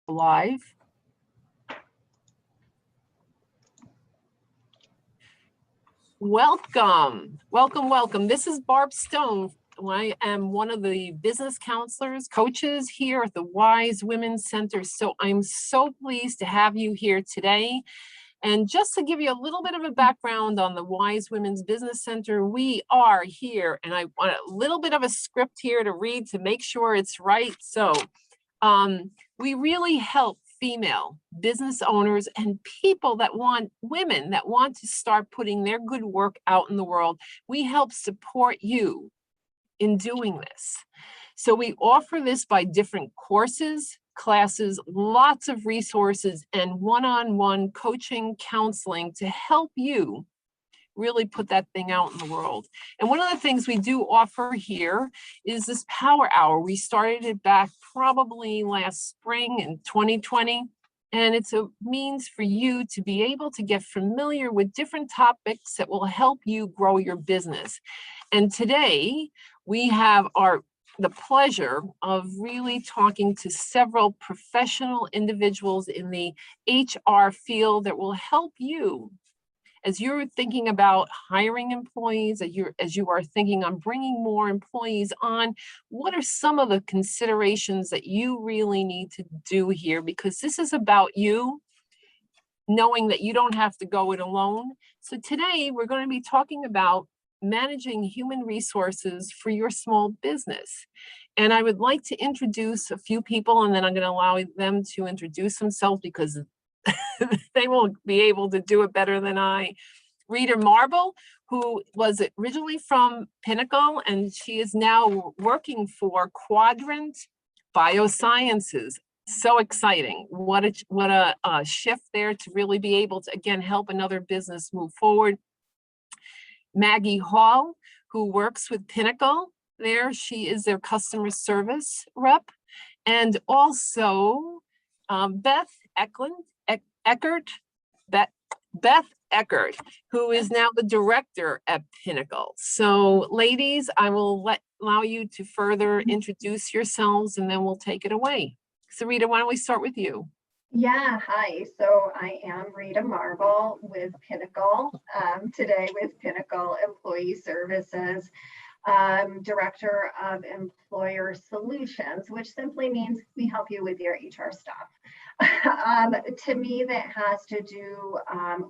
live. Welcome, welcome, welcome. This is Barb Stone. I am one of the business counselors, coaches here at the Wise Women's Center. So I'm so pleased to have you here today. And just to give you a little bit of a background on the Wise Women's Business Center, we are here, and I want a little bit of a script here to read to make sure it's right. So we really help female business owners and people that want, women that want to start putting their good work out in the world. We help support you in doing this. So we offer this by different courses, classes, lots of resources, and one-on-one coaching, counseling to help you really put that thing out in the world. And one of the things we do offer here is this power hour. We started it back probably last spring in 2020. And it's a means for you to be able to get familiar with different topics that will help you grow your business. And today we have the pleasure of really talking to several professional individuals in the HR field that will help you as you're thinking about hiring employees, as you are thinking on bringing more employees on. What are some of the considerations that you really need to do here? Because this is about you, knowing that you don't have to go it alone. So today we're going to be talking about managing human resources for your small business. And I would like to introduce a few people, and then I'm going to allow them to introduce themselves because they will be able to do it better than I. Rita Marble, who was originally from Pinnacle, and she is now working for Quadrant Biosciences. So exciting. What a shift there to really be able to, again, help another business move forward. Maggie Hall, who works with Pinnacle there. She is their customer service rep. And also Beth Eckert, who is now the director at Pinnacle. So ladies, I will allow you to further introduce yourselves and then we'll take it away. So Rita, why don't we start with you? Yeah, hi. So I am Rita Marble with Pinnacle, today with Pinnacle Employee Services, Director of Employer Solutions, which simply means we help you with your HR stuff. To me, that has to do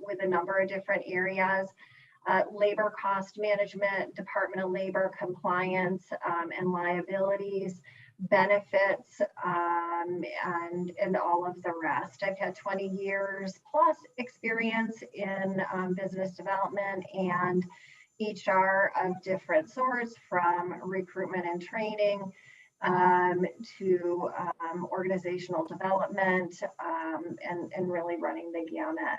with a number of different areas, labor cost management, Department of Labor compliance and liabilities, benefits, and all of the rest. I've had 20 years plus experience in business development and HR of different sorts, from recruitment and training to organizational development and really running the gamut.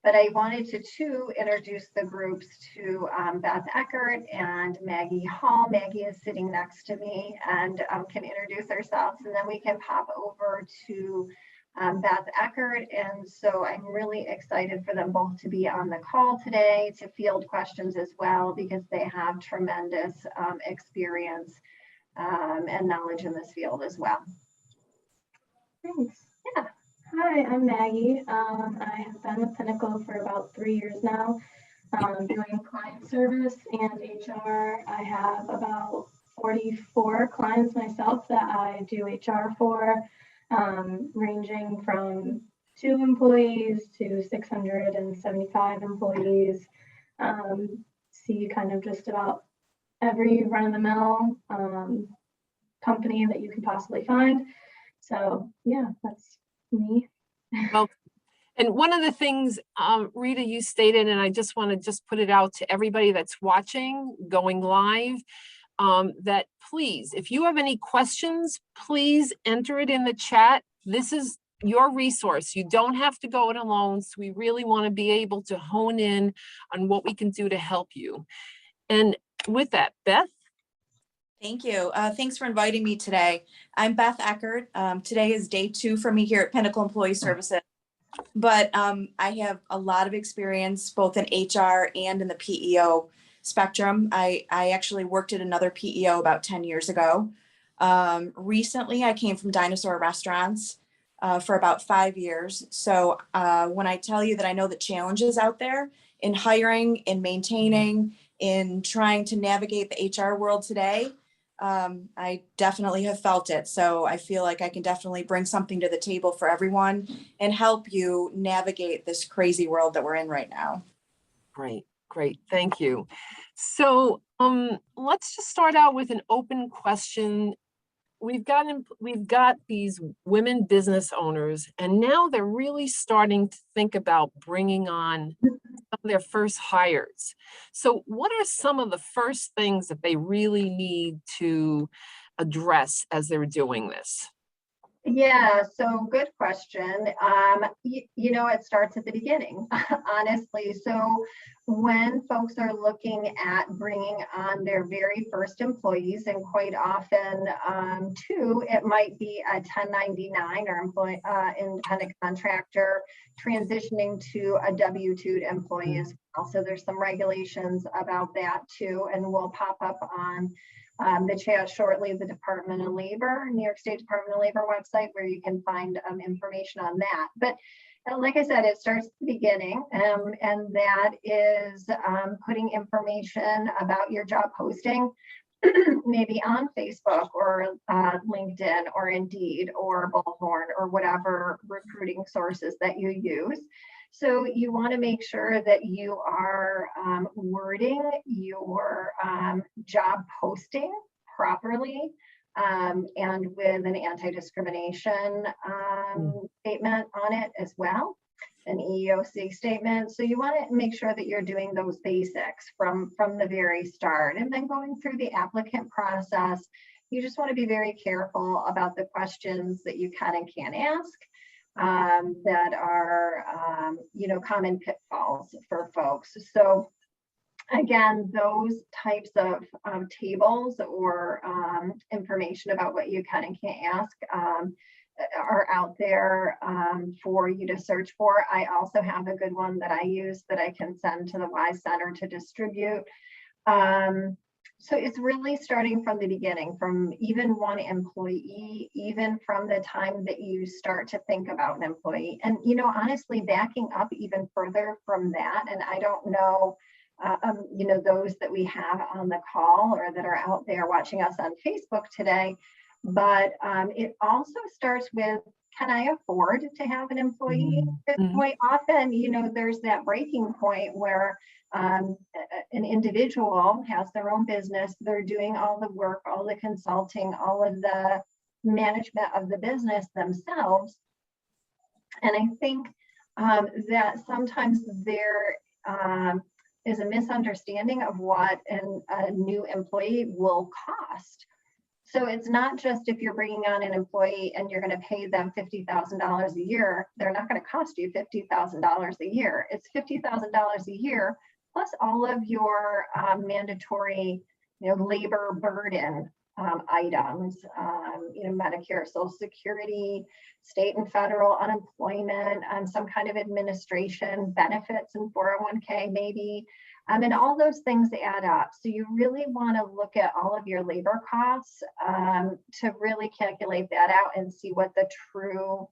But I wanted to introduce the groups to Beth Eckert and Maggie Hall. Maggie is sitting next to me and can introduce ourselves, and then we can pop over to Beth Eckert. And so I'm really excited for them both to be on the call today to field questions as well, because they have tremendous experience and knowledge in this field as well. Thanks. Yeah. Hi, I'm Maggie. I have been with Pinnacle for about 3 years now, doing client service and HR. I have about 44 clients myself that I do HR for, ranging from 2 employees to 675 employees. See kind of just about every run-of-the-mill company that you can possibly find. So yeah, that's me. Well, and one of the things, Rita, you stated, and I just want to put it out to everybody that's watching, going live, that please, if you have any questions, please enter it in the chat. This is your resource. You don't have to go it alone. So we really want to be able to hone in on what we can do to help you. And with that, Beth. Thank you. Thanks for inviting me today. I'm Beth Eckert. Today is day 2 for me here at Pinnacle Employee Services, but I have a lot of experience both in HR and in the PEO spectrum. I actually worked at another PEO about 10 years ago. Recently, I came from Dinosaur Restaurants. for about 5 years. So when I tell you that I know the challenges out there in hiring, in maintaining, in trying to navigate the HR world today, I definitely have felt it. So I feel like I can definitely bring something to the table for everyone and help you navigate this crazy world that we're in right now. Great, great. Thank you. So let's just start out with an open question. We've got these women business owners, and now they're really starting to think about bringing on some of their first hires. So what are some of the first things that they really need to address as they're doing this? Yeah, so good question. It starts at the beginning, honestly. So when folks are looking at bringing on their very first employees, and quite often, too, it might be a 1099 or independent contractor transitioning to a W-2 employee as well. So there's some regulations about that too, and we'll pop up on the chat shortly, the Department of Labor, New York State Department of Labor website, where you can find information on that. But like I said, it starts at the beginning, and that is putting information about your job posting, maybe on Facebook or LinkedIn or Indeed or Bullhorn or whatever recruiting sources that you use. So you want to make sure that you are wording your job posting properly and with an anti-discrimination statement on it as well, an EEOC statement. So you want to make sure that you're doing those basics from the very start, and then going through the applicant process. You just want to be very careful about the questions that you can and can't ask. That are, common pitfalls for folks. So again, those types of tables or information about what you can and can't ask are out there for you to search for. I also have a good one that I use that I can send to the WISE Center to distribute. So it's really starting from the beginning, from even one employee, even from the time that you start to think about an employee. And, honestly, backing up even further from that, and I don't know, those that we have on the call or that are out there watching us on Facebook today, but it also starts with, can I afford to have an employee? Quite often, there's that breaking point where an individual has their own business. They're doing all the work, all the consulting, all of the management of the business themselves. And I think that sometimes there is a misunderstanding of what a new employee will cost. So it's not just if you're bringing on an employee and you're going to pay them $50,000 a year, they're not going to cost you $50,000 a year. It's $50,000 a year plus all of your mandatory, labor burden items, Medicare, Social Security, state and federal unemployment, some kind of administration, benefits and 401k maybe. And all those things add up. So you really want to look at all of your labor costs to really calculate that out and see what the true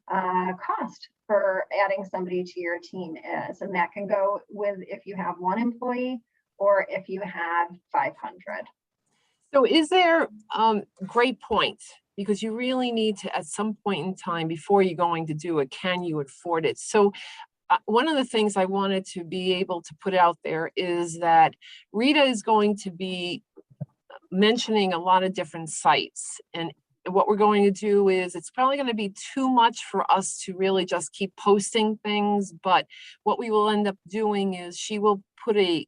cost for adding somebody to your team is. And that can go with if you have one employee or if you have 500. So is there, great points, because you really need to, at some point in time before you're going to do it, can you afford it? So one of the things I wanted to be able to put out there is that Rita is going to be mentioning a lot of different sites. And what we're going to do is, it's probably going to be too much for us to really just keep posting things. But what we will end up doing is she will put a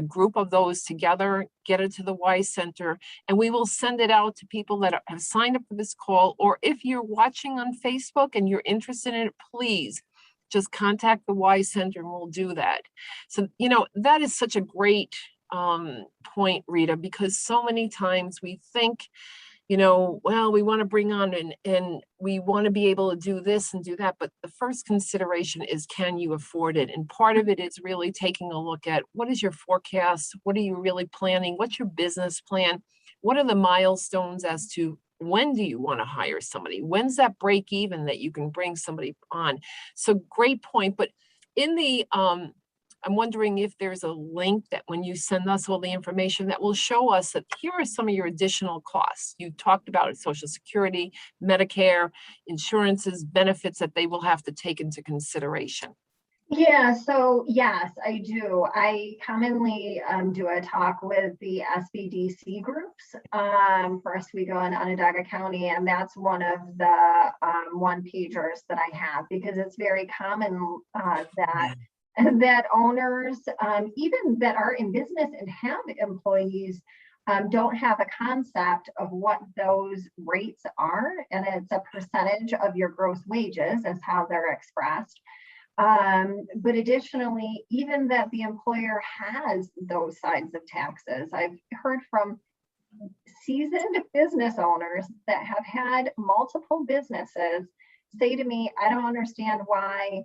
group of those together, get it to the WISE Center, and we will send it out to people that have signed up for this call. Or if you're watching on Facebook and you're interested in it, please just contact the WISE Center and we'll do that. So, that is such a great point, Rita, because so many times we think, well, we want to bring on and we want to be able to do this and do that. But the first consideration is, can you afford it? And part of it is really taking a look at, what is your forecast? What are you really planning? What's your business plan? What are the milestones as to when do you want to hire somebody? When's that break even that you can bring somebody on? So great point. But in the, I'm wondering if there's a link that when you send us all the information that will show us that here are some of your additional costs. You talked about it, Social Security, Medicare, insurances, benefits that they will have to take into consideration. Yeah, so yes, I do. I commonly do a talk with the SBDC groups. First, we go in Onondaga County, and that's one of the one-pagers that I have, because it's very common that owners, even that are in business and have employees, don't have a concept of what those rates are, and it's a percentage of your gross wages is how they're expressed. But additionally, even that the employer has those sides of taxes. I've heard from seasoned business owners that have had multiple businesses say to me, I don't understand why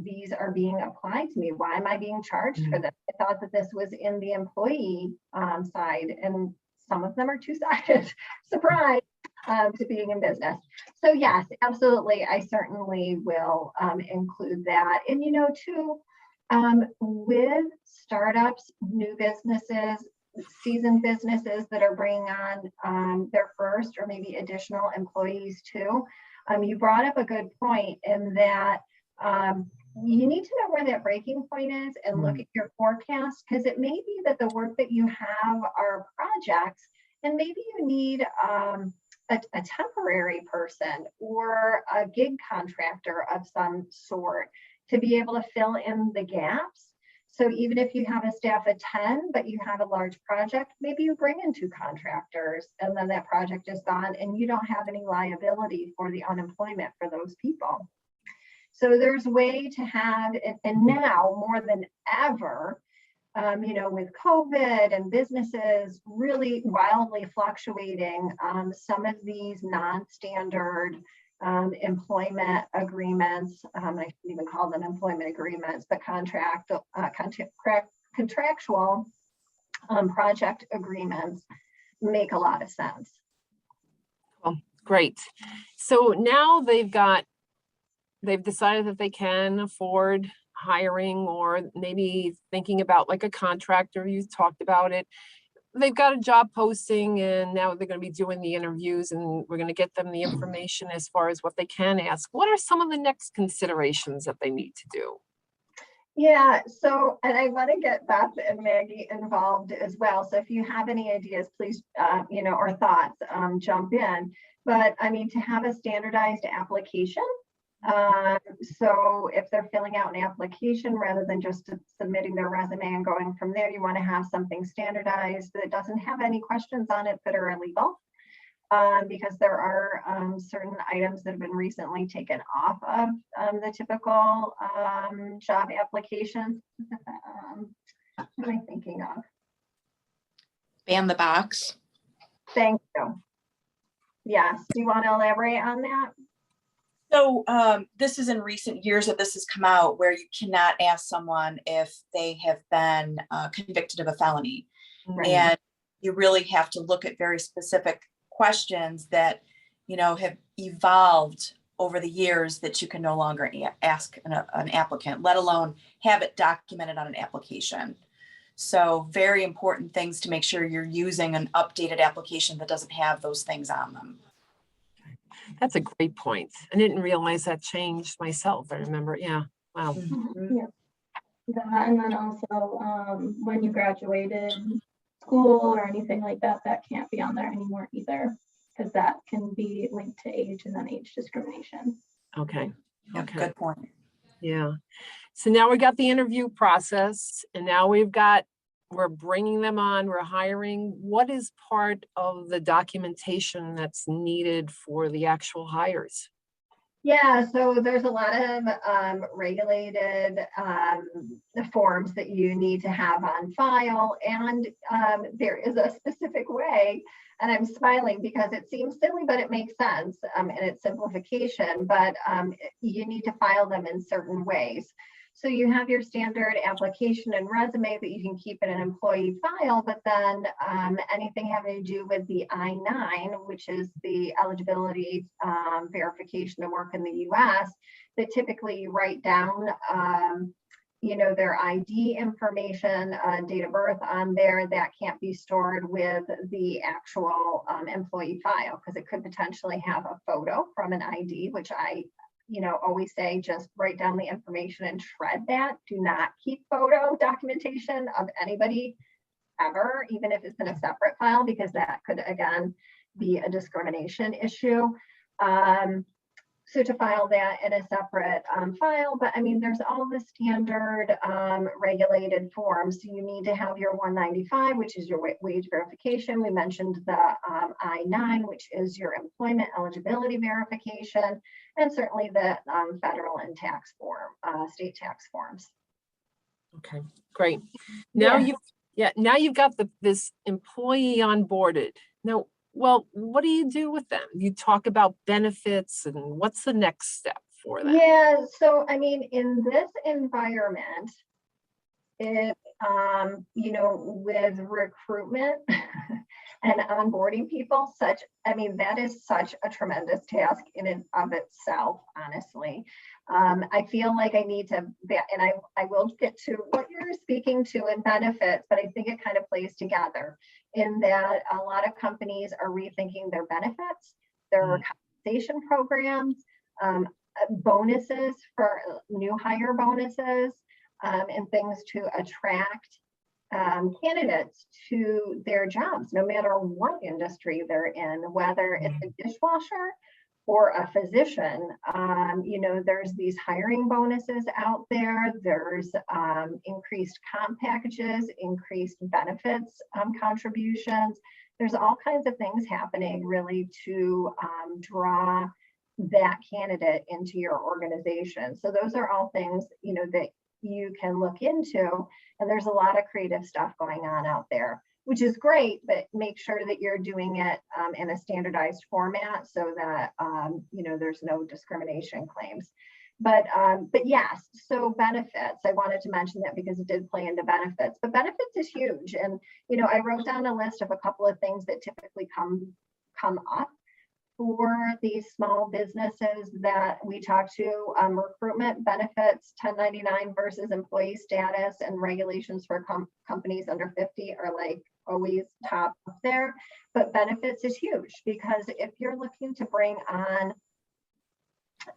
these are being applied to me. Why am I being charged for this? I thought that this was in the employee side, and some of them are two-sided. Surprise. To being in business. So yes, absolutely. I certainly will include that. And, you know, too, with startups, new businesses, seasoned businesses that are bringing on their first or maybe additional employees too, you brought up a good point in that you need to know where that breaking point is and look at your forecast, because it may be that the work that you have are projects, and maybe you need a temporary person or a gig contractor of some sort to be able to fill in the gaps. So even if you have a staff of 10, but you have a large project, maybe you bring in 2 contractors, and then that project is gone and you don't have any liability for the unemployment for those people. So there's a way to have, and now more than ever, you know, with COVID and businesses really wildly fluctuating, some of these non-standard employment agreements, I shouldn't even call them employment agreements, but contractual project agreements make a lot of sense. Well, great. So now they've decided that they can afford hiring, or maybe thinking about like a contractor. You talked about it. They've got a job posting, and now they're going to be doing the interviews, and we're going to get them the information as far as what they can ask. What are some of the next considerations that they need to do? Yeah, so, and I want to get Beth and Maggie involved as well. So if you have any ideas, please, you know, or thoughts, jump in. But I mean, to have a standardized application. So if they're filling out an application rather than just submitting their resume and going from there, you want to have something standardized that doesn't have any questions on it that are illegal, because there are certain items that have been recently taken off of the typical job applications. What am I thinking of? Ban the box. Thank you. Yes. Do you want to elaborate on that? So this is in recent years that this has come out, where you cannot ask someone if they have been convicted of a felony. Right. And you really have to look at very specific questions that, you know, have evolved over the years that you can no longer ask an applicant, let alone have it documented on an application. So very important things to make sure you're using an updated application that doesn't have those things on them. That's a great point. I didn't realize that changed myself. I remember, yeah, wow. Yeah, that, and then also when you graduated school or anything like that, that can't be on there anymore either, because that can be linked to age and then age discrimination. Okay. Yep, Okay. good point. Yeah. So now we got the interview process, and now we're bringing them on, we're hiring. What is part of the documentation that's needed for the actual hires? Yeah, so there's a lot of regulated forms that you need to have on file, and there is a specific way, and I'm smiling because it seems silly, but it makes sense, and it's simplification, but you need to file them in certain ways. So you have your standard application and resume that you can keep in an employee file, but then anything having to do with the I-9, which is the eligibility verification to work in the US, that typically you write down their ID information, date of birth on there, that can't be stored with the actual employee file because it could potentially have a photo from an ID, which I always say just write down the information and shred that. Do not keep photo documentation of anybody ever, even if it's in a separate file, because that could, again, be a discrimination issue. So to file that in a separate file, but I mean, there's all the standard regulated forms. So you need to have your 195, which is your wage verification. We mentioned the I-9, which is your employment eligibility verification, and certainly the federal and tax form, state tax forms. Okay, great. Now now you've got this employee onboarded. Now, well, what do you do with them? You talk about benefits, and what's the next step for them? Yeah, so I mean, in this environment, it with recruitment and onboarding people, that is such a tremendous task in and of itself, honestly. I feel like I need to, and I will get to what you're speaking to in benefits, but I think it kind of plays together in that a lot of companies are rethinking their benefits, their compensation programs, bonuses for new hire bonuses, and things to attract candidates to their jobs, no matter what industry they're in, whether it's a dishwasher or a physician. There's these hiring bonuses out there. There's increased comp packages, increased benefits contributions. There's all kinds of things happening really to draw that candidate into your organization. So those are all things, that you can look into, and there's a lot of creative stuff going on out there, which is great, but make sure that you're doing it in a standardized format so that there's no discrimination claims. But yes, so benefits, I wanted to mention that because it did play into benefits, but benefits is huge. And I wrote down a list of a couple of things that typically come up for these small businesses that we talk to. Recruitment, benefits, 1099 versus employee status, and regulations for companies under 50 are like always top up there. But benefits is huge because if you're looking to bring on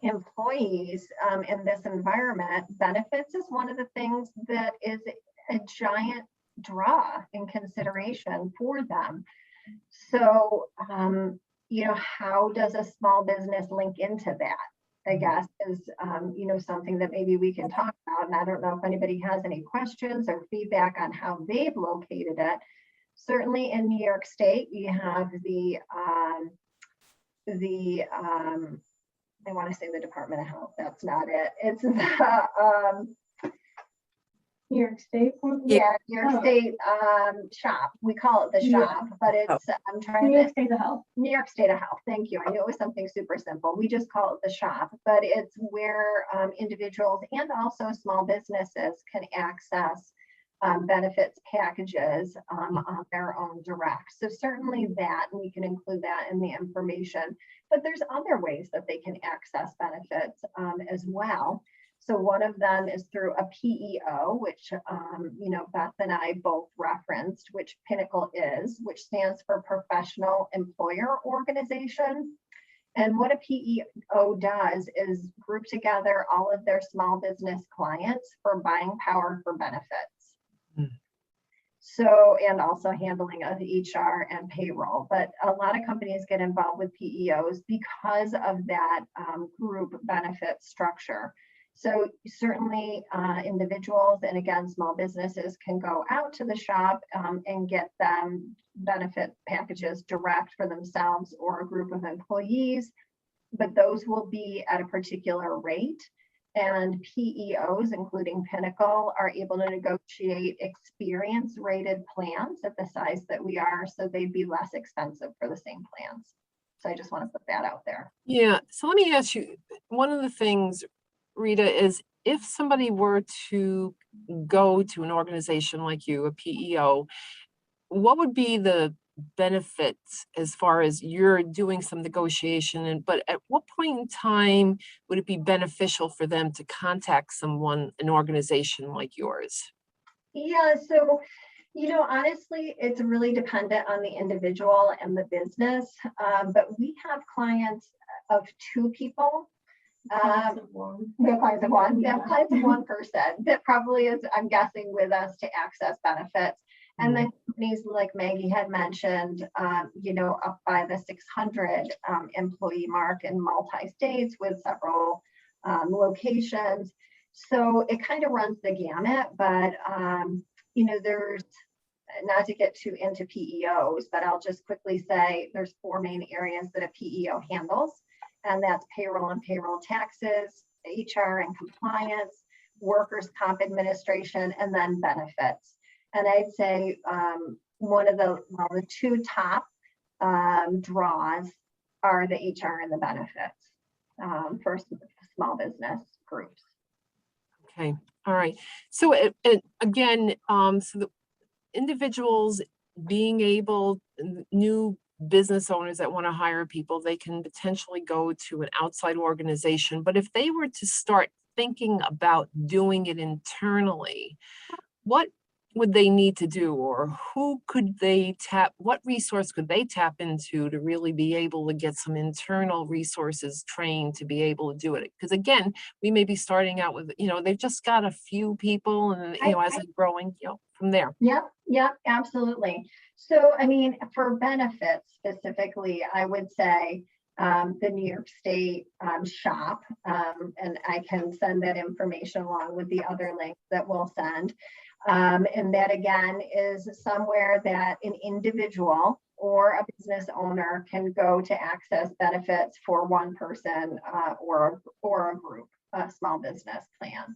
employees in this environment, benefits is one of the things that is a giant draw in consideration for them. So how does a small business link into that, I guess, is, something that maybe we can talk about. And I don't know if anybody has any questions or feedback on how they've located it. Certainly in New York State, you have I want to say the Department of Health. That's not it. It's the New York State? New York State shop. We call it the shop, but it's New York State of Health. New York State of Health. Thank you. I knew it was something super simple. We just call it the shop, but it's where individuals and also small businesses can access benefits packages on their own direct. So certainly that, and we can include that in the information, but there's other ways that they can access benefits as well. So one of them is through a PEO, which, Beth and I both referenced, which Pinnacle is, which stands for Professional Employer Organization. And what a PEO does is group together all of their small business clients for buying power for benefits. So, and also handling of HR and payroll. But a lot of companies get involved with PEOs because of that group benefit structure. So certainly individuals and again, small businesses can go out to the shop and get them benefit packages direct for themselves or a group of employees, but those will be at a particular rate. And PEOs, including Pinnacle, are able to negotiate experience rated plans at the size that we are, so they'd be less expensive for the same plans. So I just want to put that out there. Yeah, so let me ask you, one of the things, Rita, is if somebody were to go to an organization like you, a PEO, what would be the benefits as far as you're doing some negotiation, and but at what point in time would it be beneficial for them to contact someone, an organization like yours? Yeah, so, honestly, it's really dependent on the individual and the business. But we have clients of two people. Clients of one. We have clients of one. We have clients of one person that probably is, I'm guessing, with us to access benefits. And then companies like Maggie had mentioned, up by the 600 employee mark in multi-states with several locations. So it kind of runs the gamut, but there's, not to get too into PEOs, but I'll just quickly say there's four main areas that a PEO handles, and that's payroll and payroll taxes, HR and compliance, workers' comp administration, and then benefits. And I'd say one of the two top draws are the HR and the benefits for small business groups. Okay, all right. So again, so the individuals being able, new business owners that want to hire people, they can potentially go to an outside organization. But if they were to start thinking about doing it internally, what would they need to do, or who could they tap, what resource could they tap into to really be able to get some internal resources trained to be able to do it? Because again, we may be starting out with, they've just got a few people, and as they're growing, from there. Yep, absolutely. So, I mean, for benefits specifically, I would say the New York State shop, and I can send that information along with the other links that we'll send. And that again is somewhere that an individual or a business owner can go to access benefits for one person or a group, a small business plan.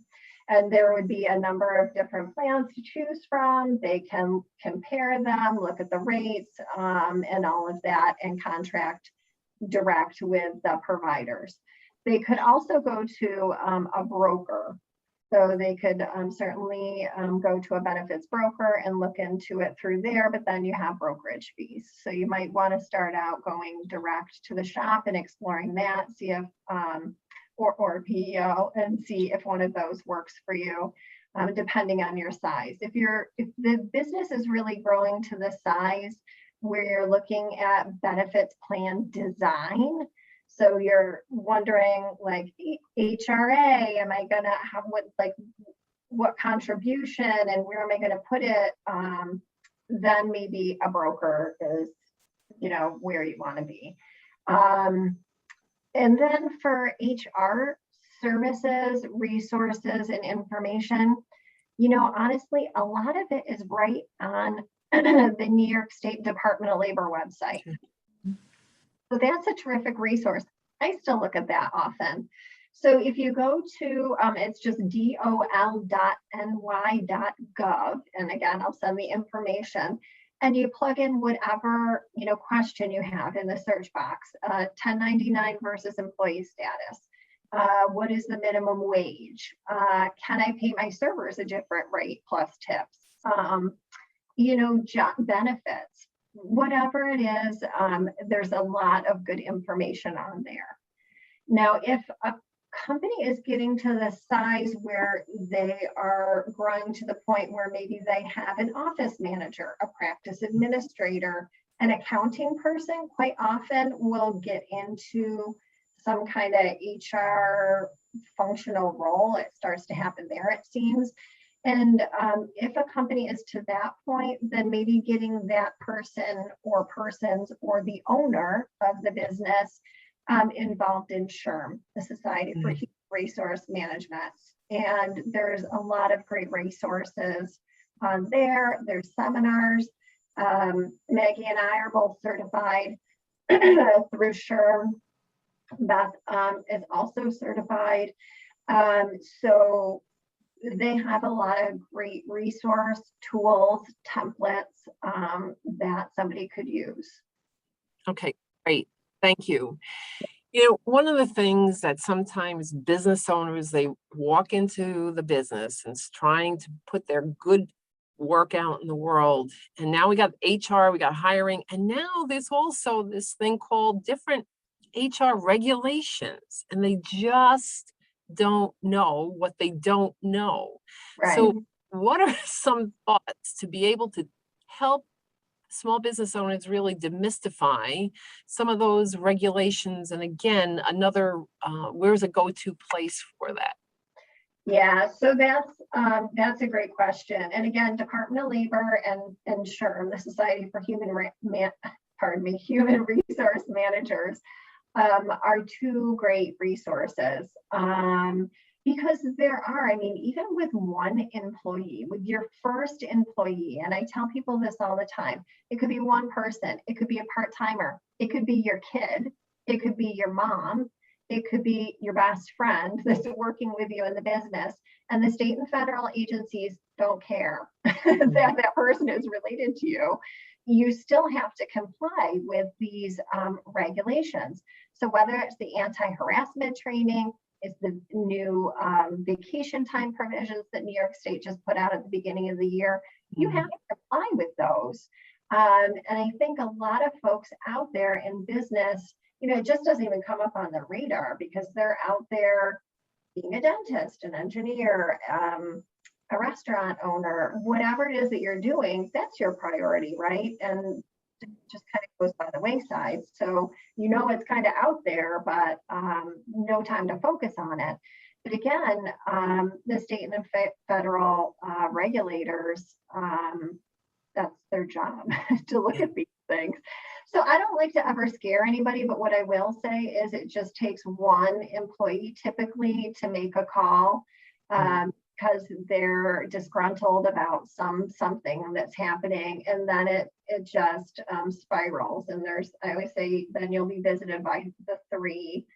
And there would be a number of different plans to choose from. They can compare them, look at the rates and all of that, and contract direct with the providers. They could also go to a broker. So they could certainly go to a benefits broker and look into it through there, but then you have brokerage fees. So you might want to start out going direct to the shop and exploring that, see if, or PEO, and see if one of those works for you, depending on your size. If the business is really growing to the size where you're looking at benefits plan design, so you're wondering, like, HRA, am I gonna have what contribution and where am I gonna put it? Then maybe a broker is, where you want to be. And then for HR services, resources, and information, honestly, a lot of it is right on the New York State Department of Labor website. So that's a terrific resource. I still look at that often. So if you go to, it's just dol.ny.gov, and again, I'll send the information, and you plug in whatever, question you have in the search box, 1099 versus employee status. What is the minimum wage? Can I pay my servers a different rate plus tips? Job benefits. Whatever it is, there's a lot of good information on there. Now, if a company is getting to the size where they are growing to the point where maybe they have an office manager, a practice administrator, an accounting person, quite often will get into some kind of HR functional role. It starts to happen there, it seems. And if a company is to that point, then maybe getting that person or persons or the owner of the business involved in SHRM, the Society for Human Resource Management. And there's a lot of great resources on there. There's seminars. Maggie and I are both certified through SHRM. Beth is also certified. So they have a lot of great resource tools, templates that somebody could use. Okay, great. Thank you. One of the things that sometimes business owners, they walk into the business and trying to put their good work out in the world. And now we got HR, we got hiring, and now there's also this thing called different HR regulations, and they just don't know what they don't know. Right. So what are some thoughts to be able to help small business owners really demystify some of those regulations? And again, where's a go-to place for that? Yeah, so that's a great question. And again, Department of Labor and SHRM, the Society for Human Resource Managers, are two great resources. Because there are, I mean, even with one employee, with your first employee, and I tell people this all the time, it could be one person, it could be a part-timer, it could be your kid, it could be your mom, it could be your best friend that's working with you in the business. And the state and federal agencies don't care that that person is related to you. You still have to comply with these regulations. So whether it's the anti-harassment training, it's the new vacation time provisions that New York State just put out at the beginning of the year, you have to comply with those. And I think a lot of folks out there in business, it just doesn't even come up on the radar because they're out there being a dentist, an engineer, a restaurant owner, whatever it is that you're doing, that's your priority, right? And it just kind of goes by the wayside. So, it's kind of out there, but no time to focus on it. But again, the state and the federal regulators, that's their job to look at these things. So I don't like to ever scare anybody, but what I will say is it just takes one employee typically to make a call because they're disgruntled about something that's happening, and then it just spirals. And I always say, then you'll be visited by the three,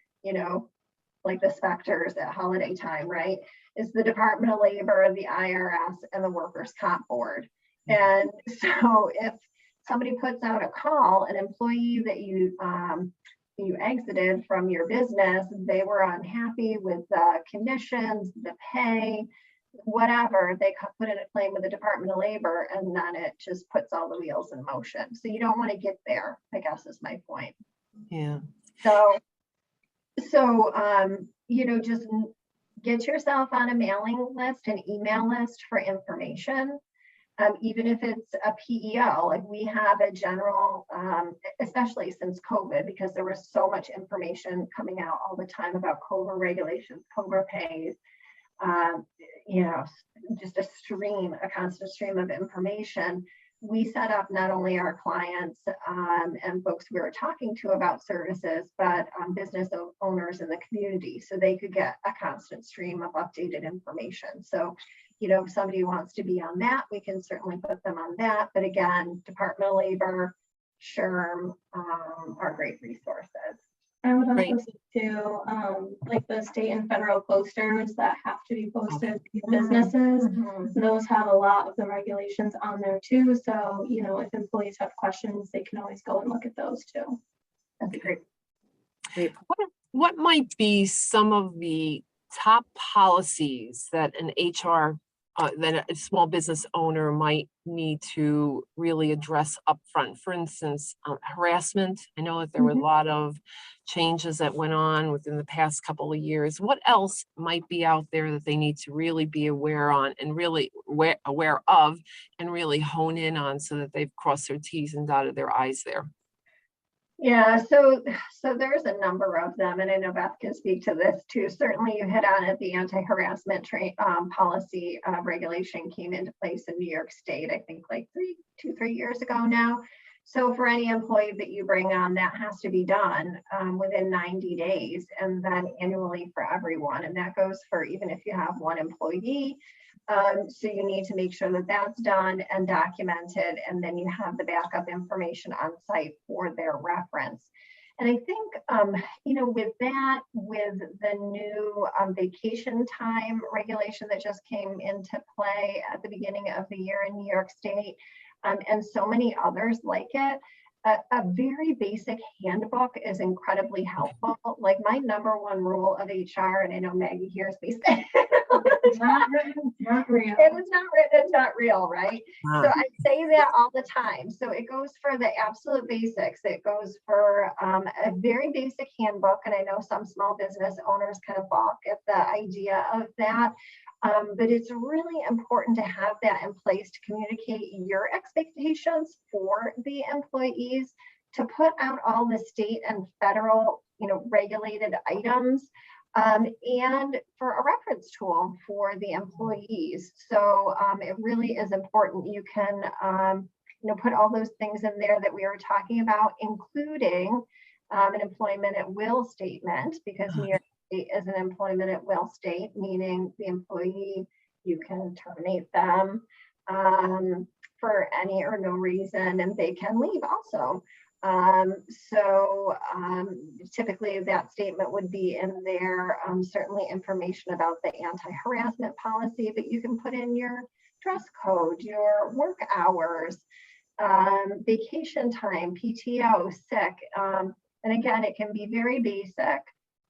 like the specters at holiday time, right? Is the Department of Labor, the IRS, and the Workers' Comp Board. And so if somebody puts out a call, an employee that you exited from your business, they were unhappy with the conditions, the pay, whatever, they put in a claim with the Department of Labor, and then it just puts all the wheels in motion. So you don't want to get there, I guess is my point. Yeah. So just get yourself on a mailing list, an email list for information. Even if it's a PEO, like we have a general, especially since COVID, because there was so much information coming out all the time about COBRA regulations, COBRA pays, just a constant stream of information. We set up not only our clients and folks we were talking to about services, but business owners in the community, so they could get a constant stream of updated information. So if somebody wants to be on that, we can certainly put them on that. But again, Department of Labor, SHRM are great resources. I would also say too, like the state and federal posters that have to be posted to businesses, those have a lot of the regulations on there too. So, if employees have questions, they can always go and look at those too. That's great. What might be some of the top policies that an HR that a small business owner might need to really address upfront? For instance, harassment. I know that there were a lot of changes that went on within the past couple of years. What else might be out there that they need to really be aware on and really aware of and really hone in on so that they've crossed their T's and dotted their I's there? Yeah, so there's a number of them, and I know Beth can speak to this too. Certainly you hit on it, the anti-harassment policy regulation came into place in New York State, I think like 3 years ago now. So for any employee that you bring on, that has to be done within 90 days and then annually for everyone. And that goes for even if you have one employee. So you need to make sure that that's done and documented, and then you have the backup information on site for their reference. And I think, with that, with the new vacation time regulation that just came into play at the beginning of the year in New York State, and so many others like it, a very basic handbook is incredibly helpful. Like my number one rule of HR, and I know Maggie here is based. It's not written, it's not real. It is not written, it's not real, right? Ah. So I say that all the time. So it goes for the absolute basics. It goes for a very basic handbook. And I know some small business owners kind of balk at the idea of that. But it's really important to have that in place to communicate your expectations for the employees, to put out all the state and federal, regulated items, and for a reference tool for the employees. So it really is important. You can, put all those things in there that we were talking about, including an employment at will statement, because New York State is an employment at will state, meaning the employee, you can terminate them for any or no reason, and they can leave also. Typically that statement would be in there, certainly information about the anti-harassment policy, but you can put in your dress code, your work hours, vacation time, PTO, sick. And again, it can be very basic,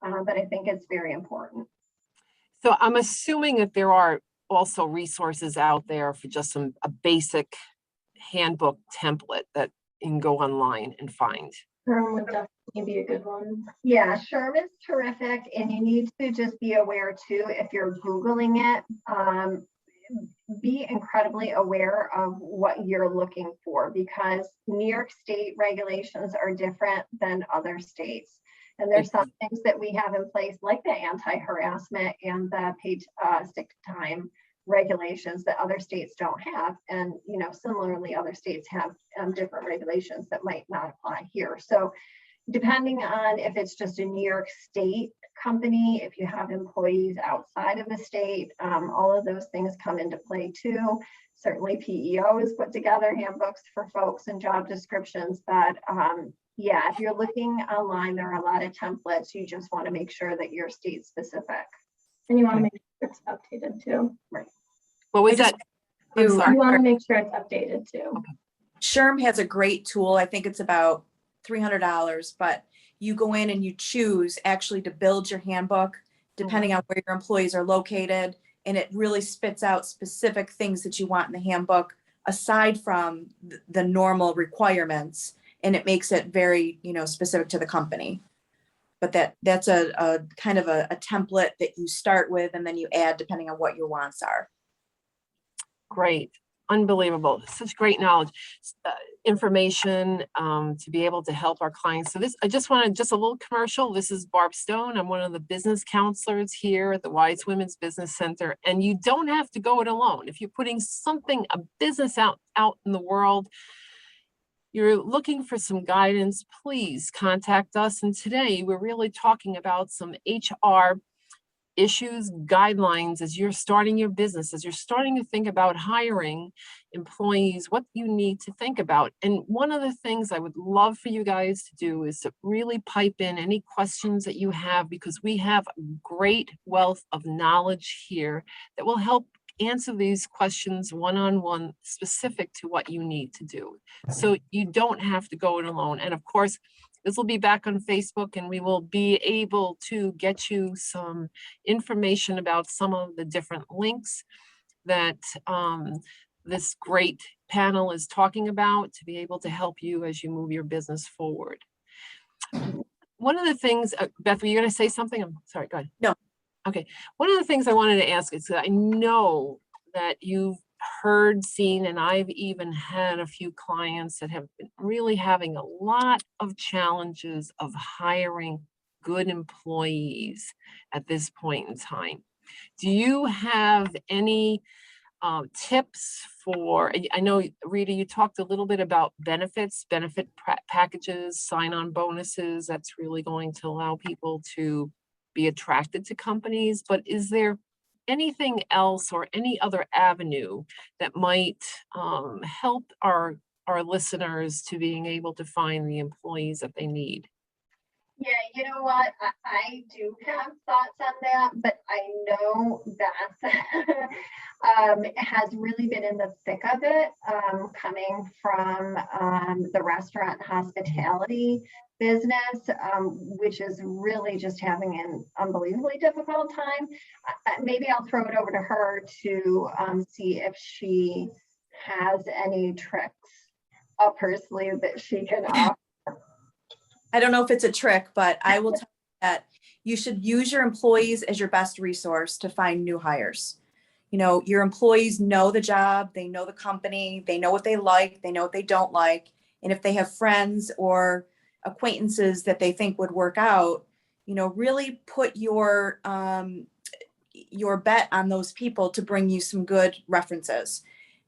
but I think it's very important. So I'm assuming that there are also resources out there for just a basic handbook template that you can go online and find. Perm would definitely be a good one. Yeah, SHRM is terrific, and you need to just be aware too, if you're Googling it, be incredibly aware of what you're looking for, because New York State regulations are different than other states. And there's some things that we have in place, like the anti-harassment and the paid sick time regulations, that other states don't have. And, similarly, other states have different regulations that might not apply here. So depending on if it's just a New York State company, if you have employees outside of the state, all of those things come into play too. Certainly PEO has put together handbooks for folks and job descriptions, but yeah, if you're looking online, there are a lot of templates. You just want to make sure that you're state specific. And you want to make sure it's updated too. Right. What was that? I'm You sorry. want to make sure it's updated too. Okay. SHRM has a great tool. I think it's about $300, but you go in and you choose actually to build your handbook depending on where your employees are located. And it really spits out specific things that you want in the handbook aside from the normal requirements. And it makes it very, specific to the company. But that's a kind of a template that you start with, and then you add depending on what your wants are. Great. Unbelievable. Such great knowledge, information to be able to help our clients. So I just wanted a little commercial. This is Barb Stone. I'm one of the business counselors here at the Wise Women's Business Center. And you don't have to go it alone. If you're putting a business out in the world, you're looking for some guidance, please contact us. And today we're really talking about some HR issues, guidelines as you're starting your business, as you're starting to think about hiring employees, what you need to think about. And one of the things I would love for you guys to do is to really pipe in any questions that you have, because we have a great wealth of knowledge here that will help answer these questions one-on-one, specific to what you need to do. So you don't have to go it alone. And of course, this will be back on Facebook, and we will be able to get you some information about some of the different links that this great panel is talking about to be able to help you as you move your business forward. One of the things, Beth, were you going to say something? I'm sorry, go ahead. No. Okay. One of the things I wanted to ask is that I know that you've heard, seen, and I've even had a few clients that have been really having a lot of challenges of hiring good employees at this point in time. Do you have any tips for, I know, Rita, you talked a little bit about benefit packages, sign-on bonuses. That's really going to allow people to be attracted to companies, but is there anything else or any other avenue that might help our listeners to being able to find the employees that they need? Yeah, you know what? I do have thoughts on that, but I know that has really been in the thick of it, coming from the restaurant hospitality business, which is really just having an unbelievably difficult time. Maybe I'll throw it over to her to see if she has any tricks up her sleeve that she can offer. I don't know if it's a trick, but I will tell you that you should use your employees as your best resource to find new hires. You know, your employees know the job, they know the company, they know what they like, they know what they don't like. And if they have friends or acquaintances that they think would work out, you know, really put your bet on those people to bring you some good references.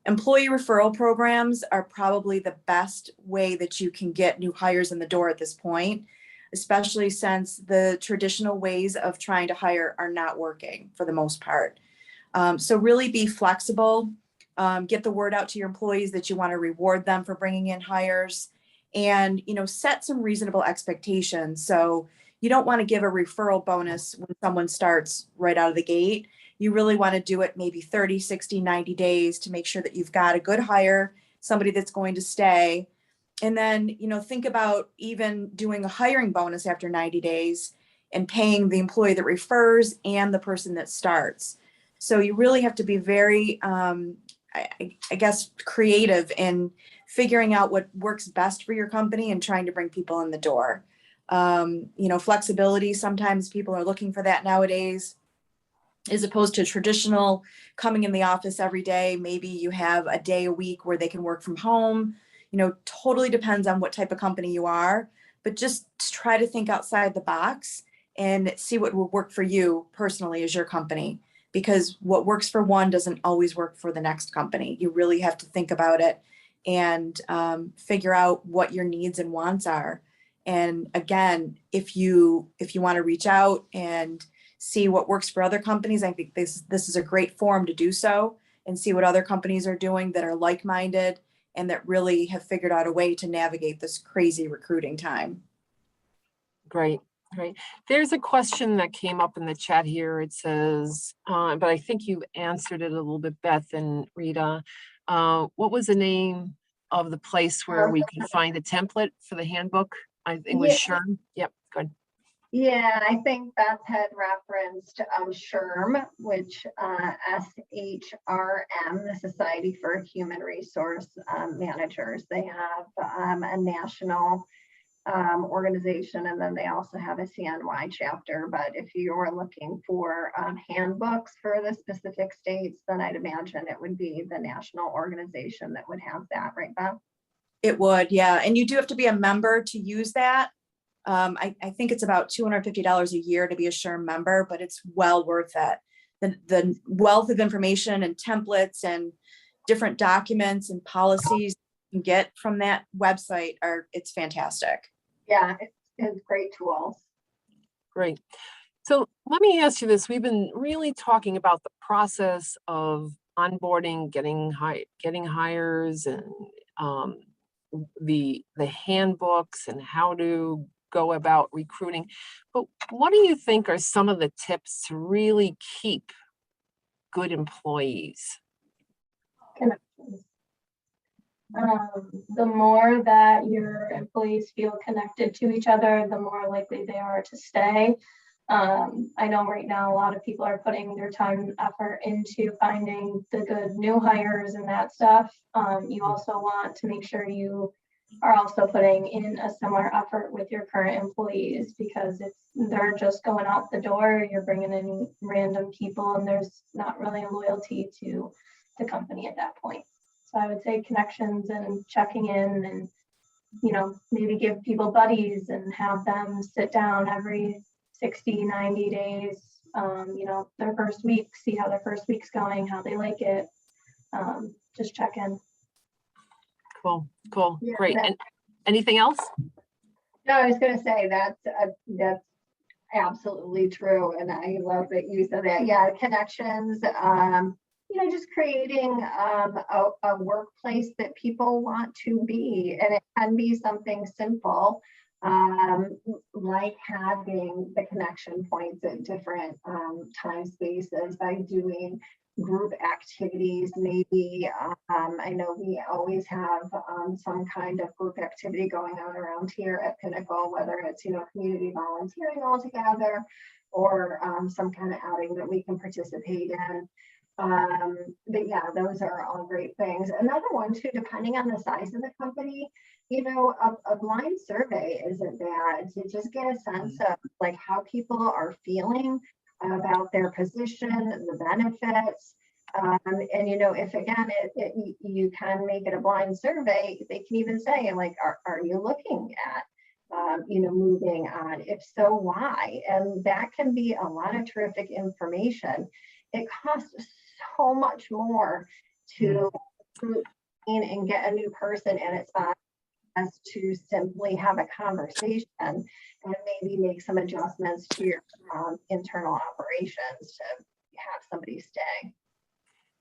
Employee referral programs are probably the best way that you can get new hires in the door at this point, especially since the traditional ways of trying to hire are not working for the most part. So really be flexible, get the word out to your employees that you want to reward them for bringing in hires, and, you know, set some reasonable expectations. So you don't want to give a referral bonus when someone starts right out of the gate. You really want to do it maybe 30, 60, 90 days to make sure that you've got a good hire, somebody that's going to stay. And then, you know, think about even doing a hiring bonus after 90 days and paying the employee that refers and the person that starts. So you really have to be very, I guess, creative in figuring out what works best for your company and trying to bring people in the door. You know, flexibility, sometimes people are looking for that nowadays, as opposed to traditional coming in the office every day. Maybe you have a day a week where they can work from home. You know, totally depends on what type of company you are, but just try to think outside the box and see what will work for you personally as your company. Because what works for one doesn't always work for the next company. You really have to think about it and figure out what your needs and wants are. And again, if you want to reach out and see what works for other companies, I think this is a great forum to do so and see what other companies are doing that are like-minded and that really have figured out a way to navigate this crazy recruiting time. Great. Great. There's a question that came up in the chat here. It says, but I think you answered it a little bit, Beth and Rita. What was the name of the place where we can find a template for the handbook? It was SHRM. Yep, good. Yeah, I think Beth had referenced SHRM, which SHRM, the Society for Human Resource Managers. They have a national organization, and then they also have a CNY chapter. But if you're looking for handbooks for the specific states, then I'd imagine it would be the national organization that would have that, right, Beth? It would, yeah. And you do have to be a member to use that. I think it's about $250 a year to be a SHRM member, but it's well worth it. The wealth of information and templates and different documents and policies you can get from that website it's fantastic. Yeah, it's great tools. Great. So let me ask you this. We've been really talking about the process of onboarding, getting hires, and the handbooks and how to go about recruiting. But what do you think are some of the tips to really keep good employees? Connections. The more that your employees feel connected to each other, the more likely they are to stay. I know right now a lot of people are putting their time and effort into finding the good new hires and that stuff. You also want to make sure you are also putting in a similar effort with your current employees, because if they're just going out the door, you're bringing in random people and there's not really a loyalty to the company at that point. So I would say connections and checking in, and, you know, maybe give people buddies and have them sit down every 60, 90 days, you know, their first week, see how their first week's going, how they like it. Just check in. Cool. Yeah, Great. And anything else? No, I was going to say that's absolutely true, and I love that you said that. Yeah, connections. You know, just creating a workplace that people want to be, and it can be something simple, like having the connection points at different time spaces by doing group activities, maybe. I know we always have some kind of group activity going on around here at Pinnacle, whether it's, community volunteering all together or some kind of outing that we can participate in. But yeah, those are all great things. Another one too, depending on the size of the company, a blind survey isn't bad to just get a sense of like how people are feeling about their position, the benefits. And if again, you can make it a blind survey, they can even say like, are you looking at moving on? If so, why? And that can be a lot of terrific information. It costs so much more to and get a new person in its body as to simply have a conversation and maybe make some adjustments to your internal operations to have somebody stay.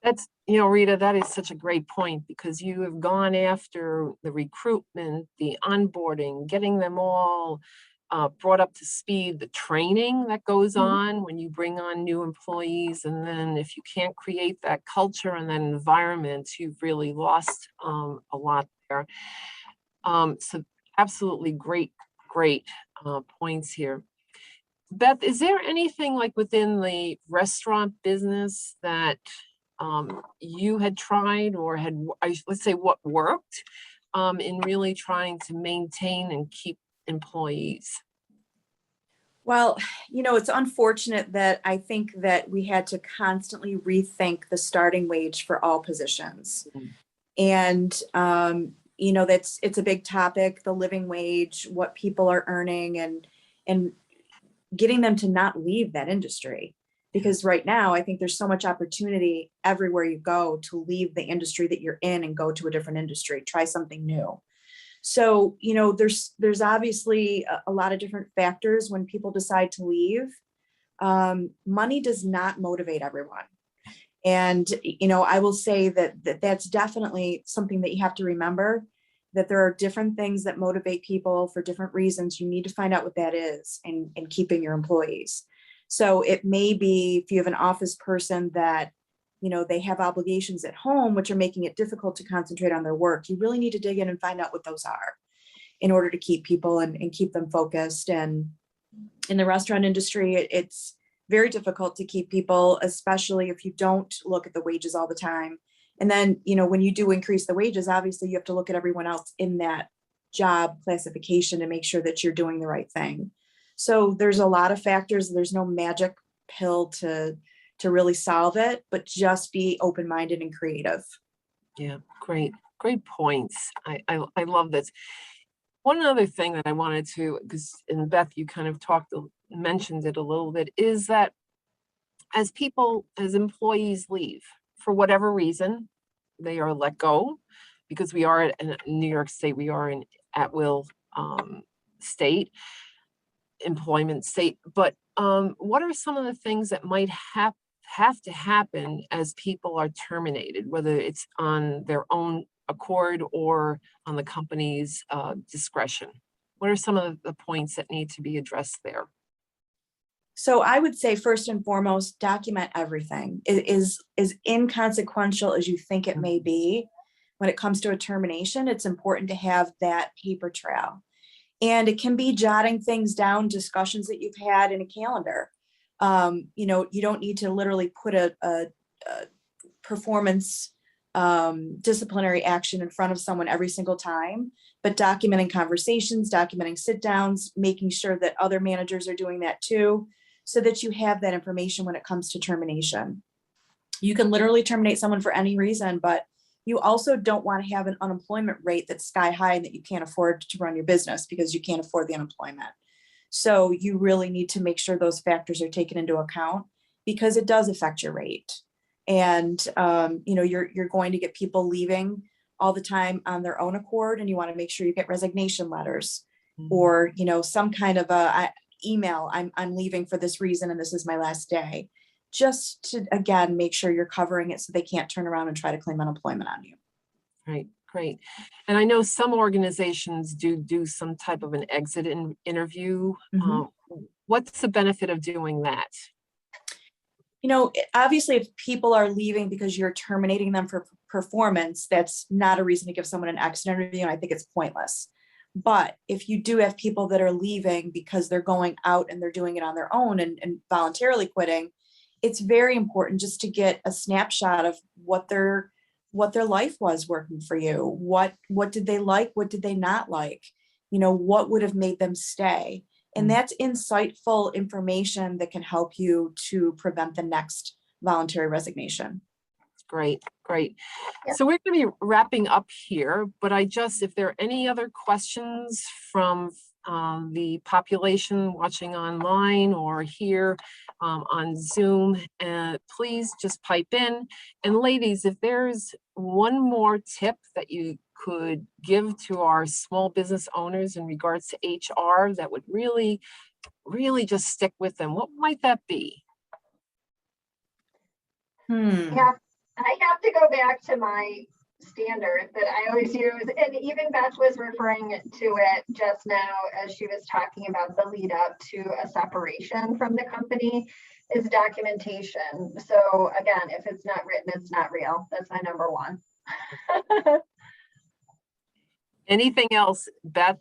That's, Rita, that is such a great point, because you have gone after the recruitment, the onboarding, getting them all brought up to speed, the training that goes on when you bring on new employees. And then if you can't create that culture and that environment, you've really lost a lot there. So absolutely great points here. Beth, is there anything like within the restaurant business that you had tried or let's say what worked in really trying to maintain and keep employees? Well, it's unfortunate that I think that we had to constantly rethink the starting wage for all positions. And, it's a big topic, the living wage, what people are earning, and getting them to not leave that industry. Because right now, I think there's so much opportunity everywhere you go to leave the industry that you're in and go to a different industry, try something new. So, there's obviously a lot of different factors when people decide to leave. Money does not motivate everyone. And, I will say that's definitely something that you have to remember, that there are different things that motivate people for different reasons. You need to find out what that is and keeping your employees. So it may be if you have an office person that, they have obligations at home, which are making it difficult to concentrate on their work. You really need to dig in and find out what those are in order to keep people and keep them focused. And in the restaurant industry, it's very difficult to keep people, especially if you don't look at the wages all the time. And then, when you do increase the wages, obviously you have to look at everyone else in that job classification to make sure that you're doing the right thing. So there's a lot of factors. There's no magic pill to really solve it, but just be open-minded and creative. Yeah, great points. I love this. One other thing that I wanted to, because and Beth, you kind of mentioned it a little bit, is that as employees leave for whatever reason, they are let go, because we are in New York State, we are an at-will state, employment state. But what are some of the things that might have to happen as people are terminated, whether it's on their own accord or on the company's discretion? What are some of the points that need to be addressed there? So I would say first and foremost, document everything. It is as inconsequential as you think it may be. When it comes to a termination, it's important to have that paper trail. And it can be jotting things down, discussions that you've had in a calendar. You don't need to literally put a performance disciplinary action in front of someone every single time, but documenting conversations, documenting sit downs, making sure that other managers are doing that too, so that you have that information when it comes to termination. You can literally terminate someone for any reason, but you also don't want to have an unemployment rate that's sky high and that you can't afford to run your business because you can't afford the unemployment. So you really need to make sure those factors are taken into account, because it does affect your rate. And you're going to get people leaving all the time on their own accord, and you want to make sure you get resignation letters or some kind of a email. I'm leaving for this reason and this is my last day, just to again make sure you're covering it so they can't turn around and try to claim unemployment on you. Right, great. And I know some organizations do some type of an exit interview. What's the benefit of doing that? Obviously if people are leaving because you're terminating them for performance, that's not a reason to give someone an exit interview. And I think it's pointless. But if you do have people that are leaving because they're going out and they're doing it on their own and voluntarily quitting, it's very important just to get a snapshot of what their life was working for you. What did they like? What did they not like? What would have made them stay? And that's insightful information that can help you to prevent the next voluntary resignation. Great, great. Yeah. So we're going to be wrapping up here, but if there are any other questions from the population watching online or here on Zoom, please just pipe in. And ladies, if there's one more tip that you could give to our small business owners in regards to HR that would really, really just stick with them, what might that be? I have to go back to my standard that I always use, and even Beth was referring to it just now as she was talking about the lead up to a separation from the company, is documentation. So again, if it's not written, it's not real. That's my number one. Anything else, Beth?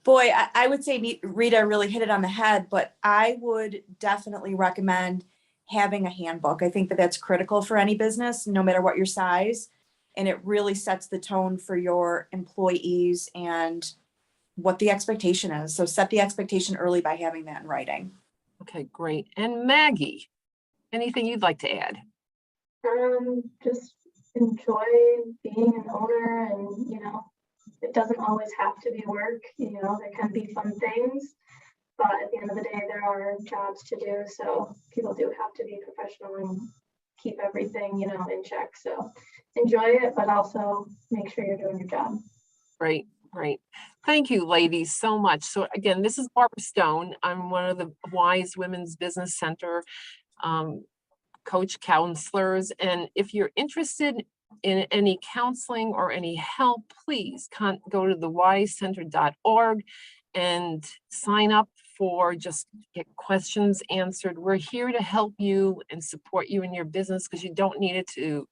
Boy, I would say Rita really hit it on the head, but I would definitely recommend having a handbook. I think that that's critical for any business, no matter what your size. And it really sets the tone for your employees and what the expectation is. So set the expectation early by having that in writing. Okay, great. And Maggie, anything you'd like to add? Just enjoy being an owner, and it doesn't always have to be work. There can be fun things. But at the end of the day, there are jobs to do. So people do have to be professional and keep everything, in check. So enjoy it, but also make sure you're doing your job. Great, great. Thank you, ladies, so much. So again, this is Barbara Stone. I'm one of the Wise Women's Business Center coach counselors. And if you're interested in any counseling or any help, please go to thewisecenter.org and sign up for just get questions answered. We're here to help you and support you in your business because you don't need to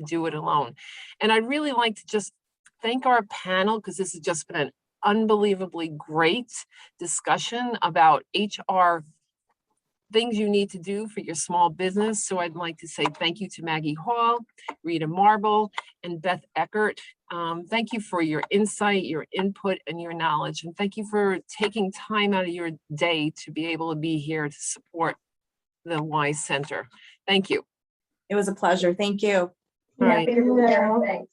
do it alone. And I'd really like to just thank our panel because this has just been an unbelievably great discussion about HR things you need to do for your small business. So I'd like to say thank you to Maggie Hall, Rita Marble, and Beth Eckert. Thank you for your insight, your input, and your knowledge. And thank you for taking time out of your day to be able to be here to support the Wise Center. Thank you. It was a pleasure. Thank you. All right. Thanks.